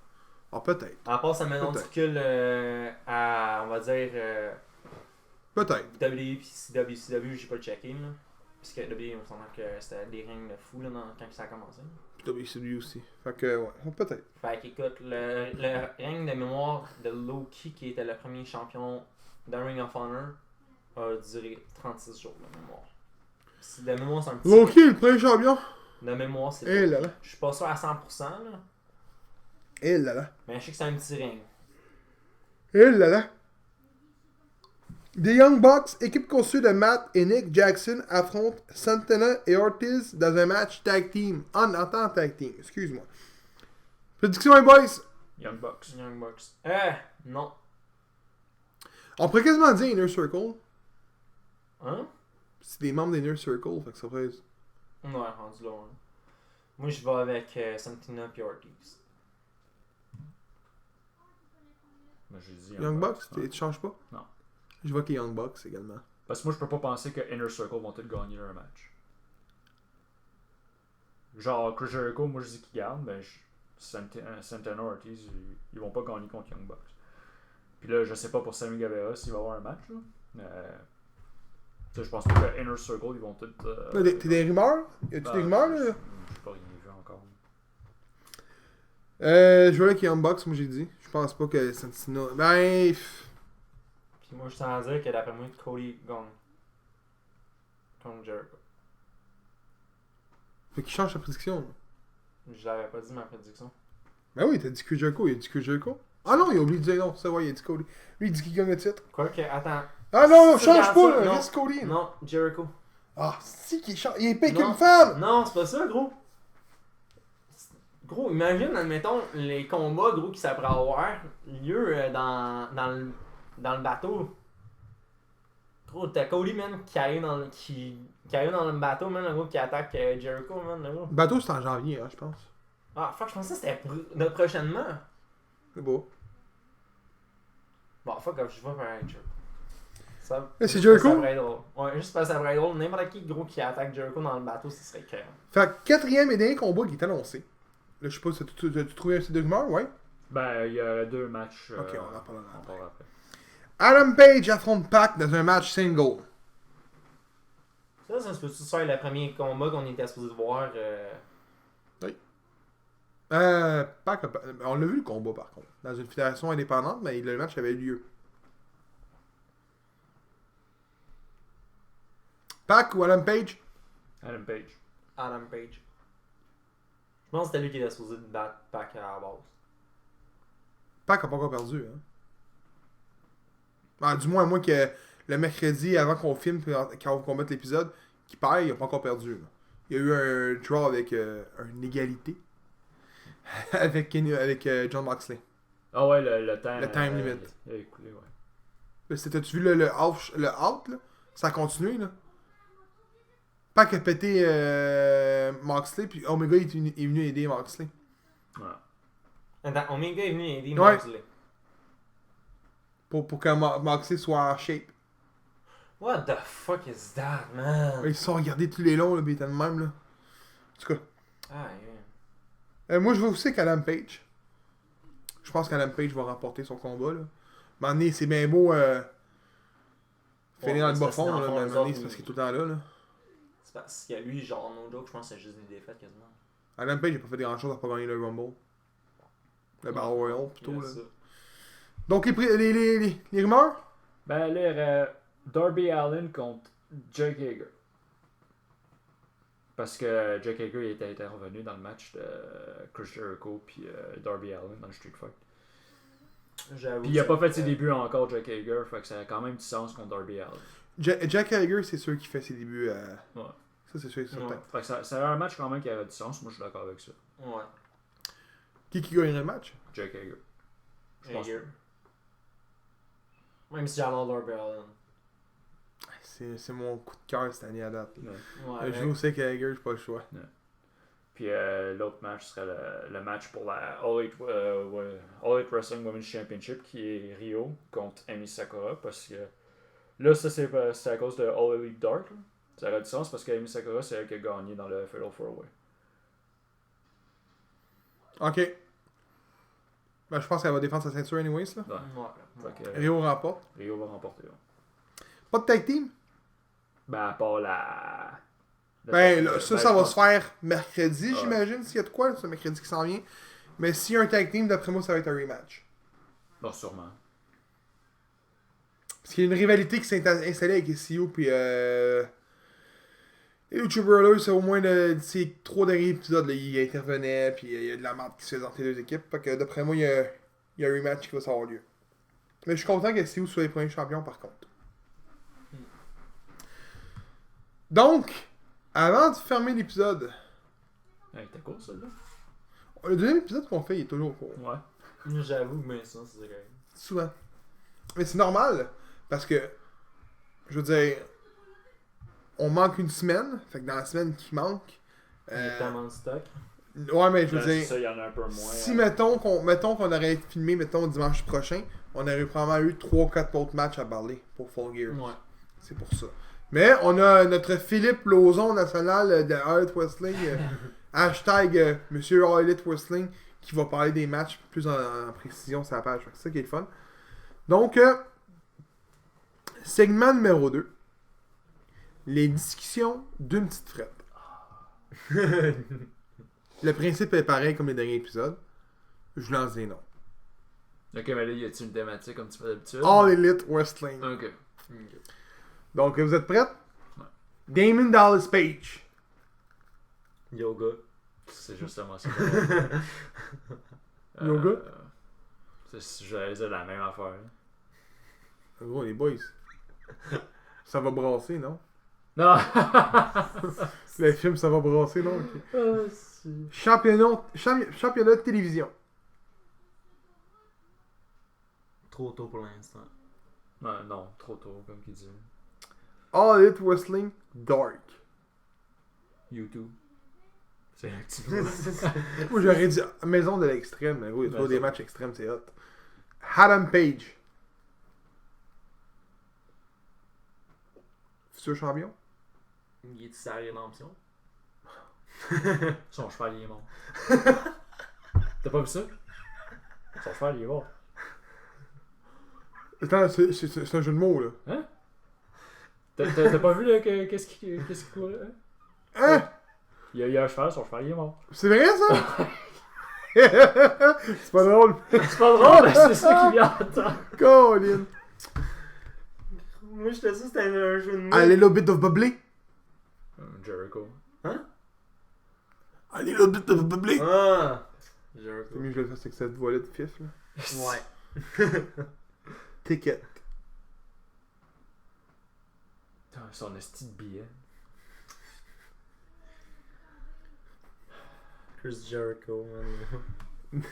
Ah, peut-être. À part sa maison de Peut-être. recul à, on va dire, Peut-être. WWE puis WCW, j'ai pas le checké, là. Parce que WWE, on s'entend que c'était des rings de fou, là, quand ça a commencé. Puis WCW aussi. Fait que, ouais, peut-être. Fait qu'écoute, le ring de mémoire de Loki, qui était le premier champion de Ring of Honor, a duré 36 jours de mémoire. De mémoire, c'est un petit. Loki, le premier champion. De mémoire, c'est. Eh là là. Je suis pas sûr à 100%, là. Eh là là. Mais je sais que c'est un petit ring. Eh là là. The Young Bucks, équipe conçue de Matt et Nick Jackson, affrontent Santana et Ortiz dans un match tag team. En tag team, excuse-moi. Prédiction, les boys. Young Bucks. Young Bucks. Non. On pourrait quasiment dire Inner Circle. Hein? C'est des membres d'Inner Circle, fait que ça ferait... Ouais, rendu là. Hein. Moi, je vais avec Santana et Ortiz. Ben, j'ai dit Young Bucks, ouais. tu changes pas? Non. Je vois qu'il y a Young Bucks également. Parce que moi, je peux pas penser que Inner Circle vont tous gagner leur match. Genre, Chris Jericho, moi je dis qu'ils gagnent, ben Santana Ortiz, ils vont pas gagner contre Young Bucks. Puis là, je sais pas pour Sammy Guevara s'il va avoir un match, là. Mais. Tu sais, je pense pas que Inner Circle, ils vont tous. Là, t'es des rumeurs? Y a-tu des rumeurs, là? pas rien vu encore. Je veux qu'il unbox, moi j'ai dit. Je pense pas que Santino. Ben. Puis moi, je tiens à dire que d'après moi, Cody gagne. Contre Jericho. Fait qu'il change sa prédiction. Là. Je l'avais pas dit ma prédiction. Ben oui, t'as dit que Jericho, il a dit que Jericho. Ah non, il a oublié de dire non, c'est vrai, il a dit Cody. Lui, il dit qu'il gagne le titre. Quoique, attends. Ah non, Si tu change regardes pas, ça, là, non. reste Cody. Non, Jericho. Ah, si, qu'il change. Il est pire Non. qu'une femme. Non, c'est pas ça, gros. Gros, imagine, admettons, les combats, gros, qui s'apprêtent à avoir lieu dans le bateau. Gros, t'as Cody, man, qui arrive dans le bateau, man, le gros, qui attaque Jericho, man, le gros. Le bateau, c'est en janvier, hein, je pense. Ah, fuck, je pensais que c'était prochainement. C'est beau. Bon, fuck, je vais faire Jericho. Ça, Mais c'est juste Jericho? parce que ça pourrait être drôle. Ouais, juste parce que ça pourrait être drôle. N'importe qui, gros, qui attaque Jericho dans le bateau, ce serait clair. Fait que quatrième et dernier combat qui est annoncé. Là, je sais pas si tu trouvé un site de rumeur, ouais? Ben, il y a 2 matchs. Ok, on en parlera on après. parle après. Adam Page affronte Pac dans un match single. Ça se peut-tu se faire le premier combat qu'on était supposé de voir Pac, on l'a vu le combat par contre. Dans une fédération indépendante, mais le match avait eu lieu. Pac ou Adam Page? Adam Page. Adam Page. Je pense que c'était lui qui était supposé de battre Pac à la base. Pac a pas encore perdu. Hein? Ah, du moins, à moins que le mercredi, avant qu'on filme, quand on combatte l'épisode, qu'il perd, il a pas encore perdu. Là. Il y a eu un draw avec une égalité avec John Moxley. Ah ouais, le temps. Le time limit. Il a écoulé, ouais. Là, t'as-tu vu le out, là? Ça a continué, là. Pac a pété Moxley, puis Omega est venu aider Moxley. Ouais. Attends, Omega est venu aider Ouais. Moxley. Pour que Moxley soit en shape. What the fuck is that, man? Ils se sont regardés tous les longs, là, mais ils étaient de même, là. En tout cas. Ah, yeah. Moi, je vais aussi qu'Adam Page. Je pense qu'Adam Page va remporter son combat, là. À un moment donné, c'est bien beau finir dans le bas fond, là, mais à un moment donné, c'est parce qu'il est tout le temps là, là. C'est parce que lui, genre, no joke, je pense que c'est juste des défaites quasiment. Adam Page n'a pas fait grand-chose à pas gagner le Rumble. Le Battle Royale, plutôt, là. Ça. Donc, les rumeurs? Ben là, Darby Allin contre Jake Hager. Parce que Jake Hager il était intervenu dans le match de Chris Jericho puis Darby Allin dans le Street Fight. J'avoue. Puis il a pas fait ses débuts encore, Jake Hager, fait que ça a quand même du sens contre Darby Allin. Jack Hager, c'est sûr qui fait ses débuts. Ouais. Ça, c'est sûr, c'est certain. Ouais. Fait que ça a un match quand même qui avait du sens, moi je suis d'accord avec ça. Ouais. Qui gagnerait le match? Jake Hager. Je pense Hager. Même si j'adore Darby Allin. C'est mon coup de cœur cette année à date. Ouais. Ouais. Je joue aussi avec Hager, j'ai pas le choix. Puis l'autre match serait le match pour la All Elite Wrestling Women's Championship qui est Rio contre Emi Sakura parce que là ça c'est à cause de All Elite Dark. Là. Ça aurait du sens parce que Emi Sakura c'est elle qui a gagné dans le Fatal 4-Way. Ok. Ben, je pense qu'elle va défendre sa ceinture anyways, là. Ouais. Fait que Rio remporte. Rio va remporter. Ouais. Pas de tag team? Ben à part la... Ben, là, ça je va pense- se faire mercredi, Ouais. j'imagine, s'il y a de quoi, ce mercredi qui s'en vient. Mais s'il y a un tag team, d'après moi, ça va être un rematch. Non, sûrement. Parce qu'il y a une rivalité qui s'est installée avec SEO, puis les Lucha Brothers, c'est au moins ces 3 derniers épisodes, là, ils intervenaient, puis il y a de la merde qui se faisait entre les deux équipes. Fait que d'après moi, il y a un rematch qui va avoir lieu. Mais je suis content que SEO soit les premiers champions, par contre. Donc, avant de fermer l'épisode, Hey, t'es cool celle-là? le deuxième épisode qu'on fait, il est toujours court. Ouais. J'avoue, mais ça, c'est vrai. Souvent. Mais c'est normal, parce que, je veux dire, on manque une semaine, fait que dans la semaine qui manque... Il y a tellement de stock. ouais, mais je veux Là, dire, ça, il y en a un peu moins. si mettons qu'on aurait filmé, mettons, dimanche prochain, on aurait probablement eu 3-4 autres matchs à parler pour Full Gear. Ouais. C'est pour ça. Mais on a notre Philippe Lauzon national de All Elite Wrestling, hashtag Monsieur All Elite Wrestling, qui va parler des matchs plus en précision sur la page. Fait que c'est ça qui est le fun. Donc, segment numéro 2. Les discussions d'une petite frette. Le principe est pareil comme les derniers épisodes. Je lance des noms. Ok, mais là, y a-t-il une thématique comme tu fais d'habitude? All Elite Wrestling. Ok. Donc, vous êtes prêts? Ouais. Damon Dallas Page. Yoga. C'est justement ça. Yoga? J'allais dire la même affaire. Gros, les boys. Ça va brasser, non? Non! Le film, ça va brasser, non? Ok. Ah, si. Championnat de télévision. Trop tôt pour l'instant. Ouais, non, trop tôt, comme qu'il dit. All Elite Wrestling Dark. YouTube. C'est là que tu vois. Moi, j'aurais dit Maison de l'extrême, mais gros, il y a trop Maison. des matchs extrêmes, c'est hot. Adam Page. Futur champion. Il est sa rédemption. Son cheval, il est mort. T'as pas vu ça? Son cheval, il est mort. Attends, c'est un jeu de mots, là. Hein? T'as pas vu là, qu'est-ce qui courait? Hein? Hein? Il y a un cheval, son cheval, il est mort. C'est vrai, ça? C'est pas drôle. C'est pas drôle, mais c'est ça qui vient en temps. Colin. Moi, je te dis, c'était un jeu de mots. A little bit of bubbly. Jericho. A little bit of bubbly. Ah! C'est mieux que je le fasse avec cette voix-là de fif, là. Ouais. Ticket. Putain, son esti de billet. Chris Jericho, man.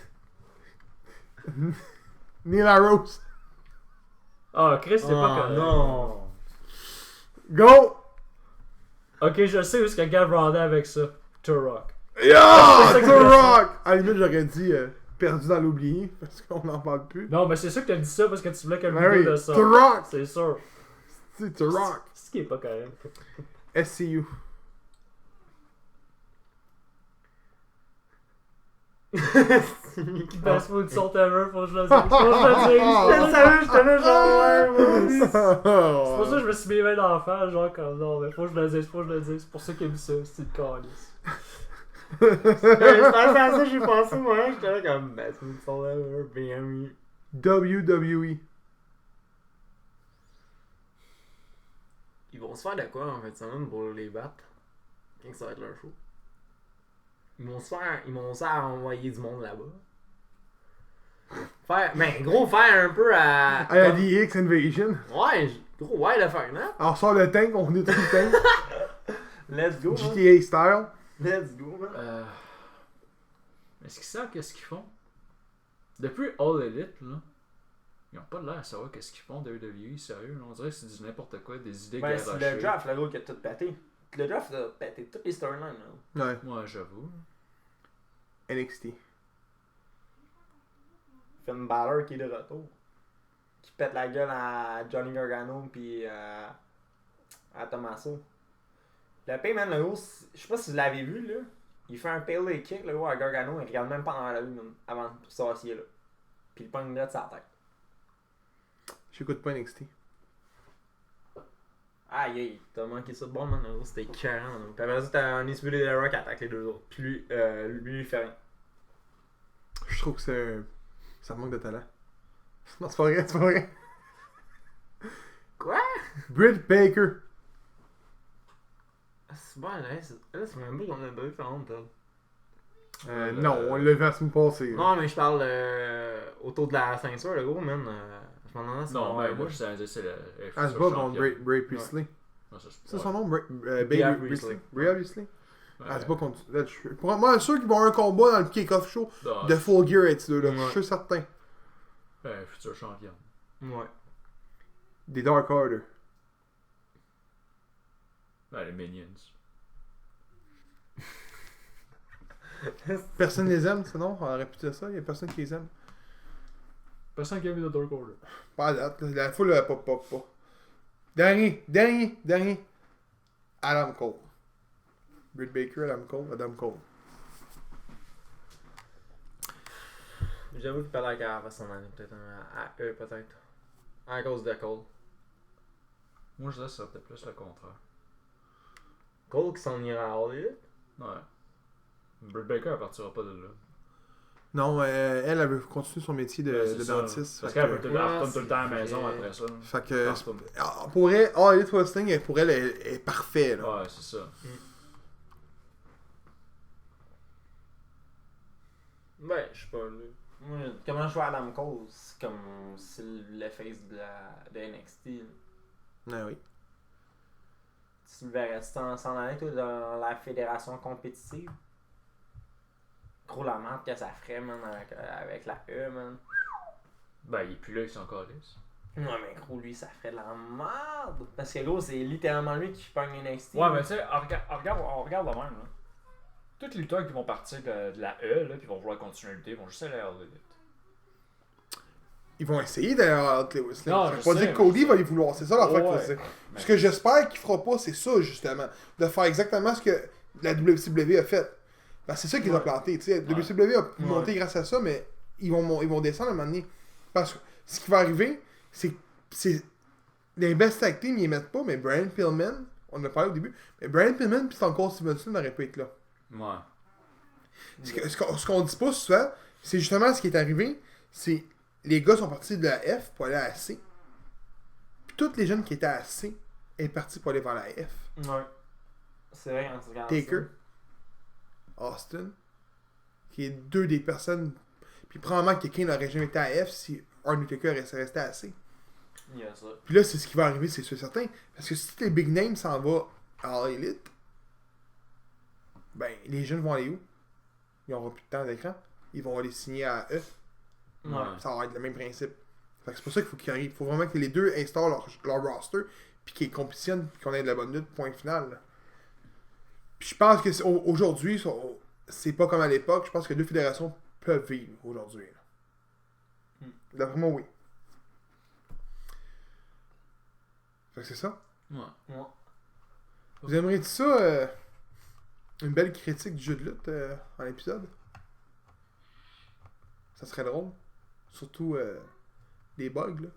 Neil Rose. Ah, Chris, c'est pas Ah, correct. non. Go! Ok, je sais où est-ce que Gav rendait avec ça. Turok. Yeah! C'est ça que The je voulais Rock! À la limite, j'aurais dit perdu dans l'oublié, parce qu'on n'en parle plus. Non, mais c'est sûr que t'as dit ça parce que tu voulais que le Mary, vidéo de ça. The Rock! C'est sûr. C'est The Rock. C'est ce qui est pas correct. SCU. Best food salt ever, faut que je le dise. Faut que je le dise. Je savais, j'étais là genre ouais, ouais. C'est pour ça que je me suis mis les mains dans la face, genre comme non, mais faut que je le dise, faut que je le dise. C'est pour ça qu'il aime ça, c'est une calice. Je pensais à ça, j'ai pensé, moi. J'étais là comme, ben, tu me sens là, BMI. WWE. Ils vont se faire de quoi en fait, semaine pour les battre? Quand ça va être leur show? Ils vont se faire envoyer du monde là-bas. Faire, ben, gros, faire un peu à. À la DX Invasion. Ouais, gros, ouais, le faire, non? Alors, sort le tank, on détruit le tank. Let's go, man. GTA style. Let's go, man. Est-ce qu'ils savent qu'est-ce qu'ils font? Depuis All Elite, là, ils ont pas l'air à savoir qu'est-ce qu'ils font WWE, sérieux. Là. On dirait que c'est du n'importe quoi, des idées Ben, c'est garochées. le draft, le gros, qui a tout pété. Le draft a pété toutes les storylines, là. Ouais. Moi, j'avoue. NXT. Finn Balor qui est de retour. Qui pète la gueule à Johnny Gargano pis à Tommaso. Le pay, man, le gros, je sais pas si vous l'avez vu, là. Il fait un payday kick, le gros, à Gargano. Il regarde même pas dans la rue, man, avant de s'asseoir là. Pis il pogne là de sa tête. J'écoute pas NXT. Aïe, aïe, t'as manqué ça de bon, man, le gros, c'était 40. Pis après ça, t'as un Undisputed Era qui attaque les deux autres. Pis lui, il fait rien. Je trouve que ça manque de talent. Non, c'est pas vrai, c'est pas vrai. Quoi? Britt Baker. Ah, c'est bon, là, c'est même pas qu'on a pas vu faire honte, là. Non, on l'a vu la semaine passée. Non, mais je parle autour de la ceinture, le gros, man. Je m'en demande si Non, on va mais voir, moi, là. je savais c'est le. Asba contre Bray Priestley. C'est son nom, Bray Bria Priestley. Priestley. Bria Priestley. Asba contre. Là, pour moi, je suis sûr qu'ils vont avoir un combat dans le kick-off show de Full Gear avec ces deux-là. Je suis certain. Ben, futur champion. Ouais. Des Dark Order. Ben, les Minions. Personne les aime, sinon, on aurait pu dire ça. Il y a personne qui les aime. Personne qui a vu le Dark Order. Pas à date, la foule pas. Dernier. Adam Cole. Britt Baker, Adam Cole. J'avoue qu'il parlait avec la son année, peut-être. À eux, peut-être. À cause de Cole. Moi, je dirais que ça serait plus le contraire. Cole qui s'en ira à All Elite? Ouais. Britt Baker, elle partira pas de là. Non, elle veut continuer son métier Ouais, c'est de ça. dentiste. Parce fait qu'elle que- retourne tout le temps à la maison après ça. Fait que, Je pense pour elle, Elite Wrestling, pour elle, est parfait, là. Ouais, c'est ça. Ben, je sais pas. Là. Moi, comment je vois Adam Cole, c'est comme c'est le face de NXT. Là. Ah oui. Tu le verrais s'en aller, toi, dans la fédération compétitive. Gros la merde que ça ferait, man, avec la E, man. Ben, il est plus là, il s'en calisse. Ouais, mais gros, lui, ça ferait de la merde. Parce que gros, c'est littéralement lui qui pogne NXT. Ouais, mais tu sais, on regarde le même, là. Tous les lutteurs qui vont partir de la E, là, puis vont vouloir continuer à lutter, vont juste aller à l'élite. Ils vont essayer d'aller à Elite Wrestling. Non, Ça veut je pas sais, dire que Cody je va sais. y vouloir. C'est ça l'affaire qu'il faut Ouais. dire. Mais- Ce que j'espère qu'il fera pas, c'est ça, justement. De faire exactement ce que la WCW a fait. Parce que c'est ça qu'ils ont Ouais. planté. Tu sais, Ouais. WCW a monté grâce à ça, mais ils vont descendre à un moment donné. Parce que ce qui va arriver, c'est les best tag teams, ils les mettent pas, mais Brian Pillman, on en a parlé au début, mais Brian Pillman et Stone Cold Stevenson n'auraient pas été là. Ouais. Ce qu'on dit pas souvent, c'est justement ce qui est arrivé, c'est les gars sont partis de la F pour aller à la C. Puis tous les jeunes qui étaient à la C est partis pour aller vers la F. Ouais. C'est vrai, quand tu regardes Taker, Austin, qui est deux des personnes. Puis probablement que Kane n'aurait jamais été à la F si Undertaker restait à la C. ça. Il y a ça. Puis là, c'est ce qui va arriver, c'est sûr certain. Parce que si les big names s'en vont à l'élite, ben les jeunes vont aller où? Ils n'auront plus de temps d'écran. Ils vont aller signer à E. Ouais. Ça va être le même principe. Fait que c'est pour ça qu'il faut qu'ils arrivent. Il faut vraiment que les deux installent leur roster, puis qu'ils compétitionnent, puis qu'on ait de la bonne lutte, point final. Là. Puis je pense que aujourd'hui, c'est pas comme à l'époque. Je pense que les deux fédérations peuvent vivre aujourd'hui. Là. D'après moi, oui. Fait que c'est ça. Ouais. Ouais. Vous aimeriez ça, une belle critique du jeu de lutte en épisode? Ça serait drôle. Surtout des bugs, là.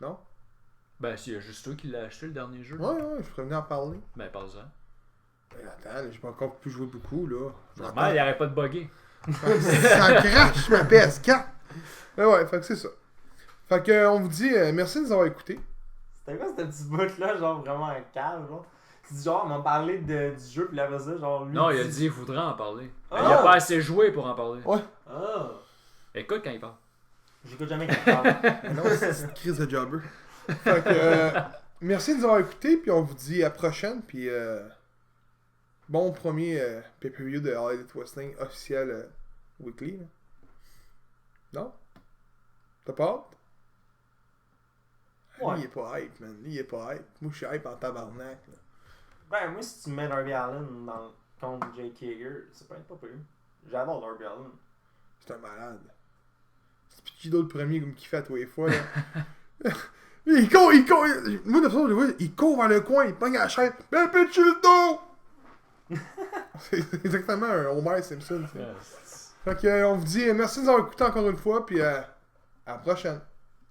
Non? Ben, s'il y a juste toi qui l'as acheté le dernier jeu. Ouais, je pourrais venir en parler. Ben, parle-en. Ben, attends, là, j'ai pas encore pu jouer beaucoup, là. Normal, il arrête pas de bugger. Ça crache ma PS4! Ben ouais, fait que c'est ça. Fait que, on vous dit merci de nous avoir écoutés. C'était quoi ce petit bout-là, genre vraiment calme, genre? Tu dis genre, on m'a parlé du jeu, puis après ça, genre lui. Non, il a dit qu'il voudrait en parler. Ah! Il a pas assez joué pour en parler. Ouais. Ah! Écoute quand il parle. J'écoute jamais qu'il parle. Non, c'est une crise de jobber. Fait que, merci de nous avoir écoutés, puis on vous dit à la prochaine, puis bon premier pay-per-view de All Elite Wrestling officiel weekly. Là. Non? T'as pas hâte? Ouais. Lui, il est pas hype, man. Lui, il est pas hype. Moi, je suis hype en tabarnak. Là. Ben, moi, si tu mets Darby Allin contre Jake Hager, c'est pas pas pire. J'adore Darby Allin. C'est un malade. C'est petit d'autres premiers comme qu'il fait à tous les fois. Là. il court. Moi, de toute façon, je le vois, il court vers le coin, il pogne la chaise. Ben, pitch le dos! C'est exactement un Homer Simpson. Tu sais. Fait que, on vous dit merci de nous avoir écoutés encore une fois, puis à la prochaine.